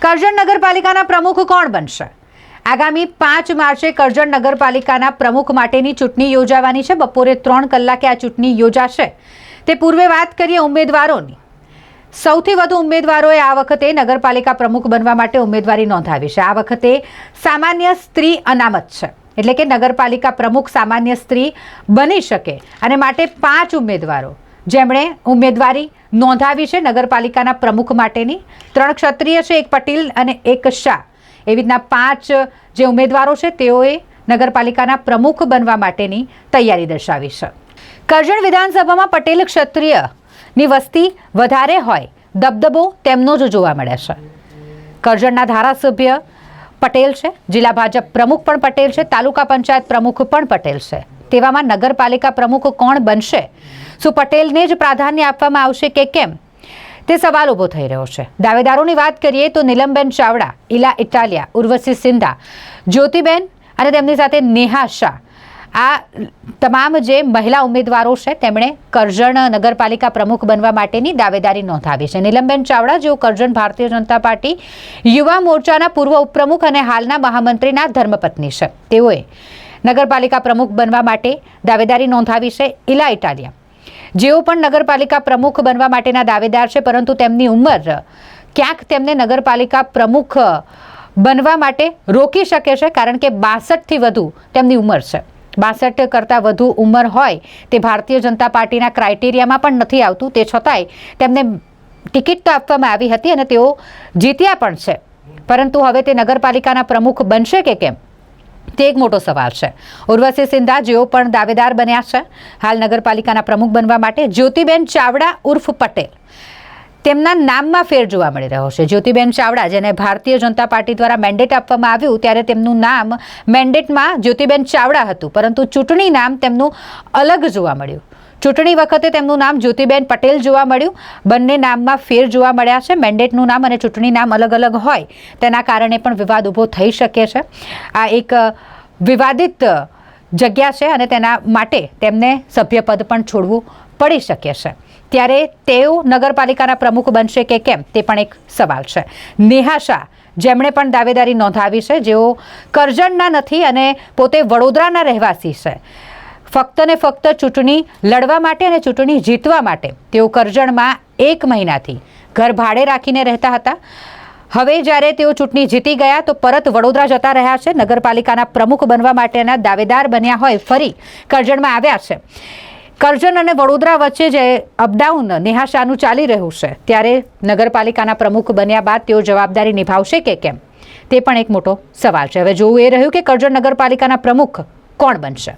કરજણ નગરપાલિકાના પ્રમુખ કોણ બનશે? આગામી 5 માર્ચે કરજણ નગરપાલિકાના પ્રમુખ માટેની ચૂંટણી યોજાવાની છે. બપોરે 3 કલાકે આ ચૂંટણી યોજાશે. તે પૂર્વે વાત કરીએ ઉમેદવારોની. સૌથી વધુ ઉમેદવારોએ આ વખતે નગરપાલિકા પ્રમુખ બનવા માટે ઉમેદવારી નોંધાવી છે. આ વખતે સામાન્ય સ્ત્રી અનામત છે, એટલે કે નગરપાલિકા પ્રમુખ સામાન્ય સ્ત્રી બની શકે અને માટે 5 ઉમેદવારો જેમણે ઉમેદવારી નોંધાવી છે નગરપાલિકાના પ્રમુખ માટેની. 3 ક્ષત્રિય છે, 1 પટેલ અને 1 શાહ. એવી રીતના 5 જે ઉમેદવારો છે તેઓએ નગરપાલિકાના પ્રમુખ બનવા માટેની તૈયારી દર્શાવી છે. કરજણ વિધાનસભામાં પટેલ ક્ષત્રિયની વસ્તી વધારે હોય, દબદબો તેમનો જ જોવા મળે છે. કરજણના ધારાસભ્ય પટેલ છે, જિલ્લા ભાજપ પ્રમુખ પણ પટેલ છે, તાલુકા પંચાયત પ્રમુખ પણ પટેલ છે. તેવામાં નગરપાલિકા પ્રમુખ કોણ બનશે? શું પટેલને જ પ્રાધાન્ય આપવામાં આવશે કે કેમ, તે સવાલ ઊભો થઈ રહ્યો છે. દાવેદારોની વાત કરીએ તો નીલમબેન ચાવડા, ઇલા ઇટાલિયા, ઉર્વશી સિંધા, જ્યોતિબેન અને તેમની સાથે નેહા શાહ, આ તમામ જે મહિલા ઉમેદવારો છે તેમણે કરજણ નગરપાલિકા પ્રમુખ બનવા માટેની દાવેદારી નોંધાવી છે. નીલમબેન ચાવડા, જેઓ કરજણ ભારતીય જનતા પાર્ટી યુવા મોરચાના પૂર્વ ઉપપ્રમુખ અને હાલના મહામંત્રીના ધર્મપત્ની છે, તેઓએ નગરપાલિકા પ્રમુખ બનવા માટે દાવેદારી નોંધાવી છે. ઇલા ઇટાલિયા, જેઓ પણ નગરપાલિકા પ્રમુખ બનવા માટેના દાવેદાર છે, પરંતુ તેમની ઉંમર ક્યાંક તેમને નગરપાલિકા પ્રમુખ બનવા માટે રોકી શકે છે, કારણ કે 62થી વધુ તેમની ઉંમર છે. 62 કરતાં વધુ ઉંમર હોય તે ભારતીય જનતા પાર્ટીના ક્રાઇટેરિયામાં પણ નથી આવતું. તે છતાંય તેમને ટિકિટ તો આપવામાં આવી હતી અને તેઓ જીત્યા પણ છે, પરંતુ હવે તે નગરપાલિકાના પ્રમુખ બનશે કે કેમ, તે એક મોટો સવાલ છે. ઉર્વશી સિંધા, જેઓ પણ દાવેદાર બન્યા છે હાલ નગરપાલિકાના પ્રમુખ બનવા માટે. જ્યોતિબેન ચાવડા ઉર્ફ પટેલ, તેમના નામમાં ફેર જોવા મળી રહ્યો છે. જ્યોતિબેન ચાવડા, જેને ભારતીય જનતા પાર્ટી દ્વારા મેન્ડેટ આપવામાં આવ્યું ત્યારે તેમનું નામ મેન્ડેટમાં જ્યોતિબેન ચાવડા હતું, પરંતુ ચૂંટણી નામ તેમનું અલગ જોવા મળ્યું. ચૂંટણી વખતે તેમનું નામ જ્યોતિબેન પટેલ જોવા મળ્યું. બંને નામમાં ફેર જોવા મળ્યા છે. મેન્ડેટનું નામ અને ચૂંટણી નામ અલગ અલગ હોય તેના કારણે પણ વિવાદ ઊભો થઈ શકે છે. આ એક વિવાદિત જગ્યા છે અને તેના માટે તેમને સભ્યપદ પણ છોડવું પડી શકે છે. ત્યારે તેઓ નગરપાલિકાના પ્રમુખ બનશે કે કેમ, તે પણ એક સવાલ છે. નેહા શાહ, જેમણે પણ દાવેદારી નોંધાવી છે, જેઓ કરજણના નથી અને પોતે વડોદરાના રહેવાસી છે. ફક્ત ને ફક્ત ચૂંટણી લડવા માટે અને ચૂંટણી જીતવા માટે તેઓ કરજણમાં 1 મહિનાથી ઘર ભાડે રાખીને રહેતા હતા. હવે જ્યારે તેઓ ચૂંટણી જીતી ગયા તો પરત વડોદરા જતા રહ્યા છે. નગરપાલિકાના પ્રમુખ બનવા માટેના દાવેદાર બન્યા હોય ફરી કરજણમાં આવ્યા છે. કરજણ અને વડોદરા વચ્ચે જે અપડાઉન નેહા શાહનું ચાલી રહ્યું છે, ત્યારે નગરપાલિકાના પ્રમુખ બન્યા બાદ તેઓ જવાબદારી નિભાવશે કે કેમ, તે પણ એક મોટો સવાલ છે. હવે જોવું એ રહ્યું કે કરજણ નગરપાલિકાના પ્રમુખ કોણ બનશે.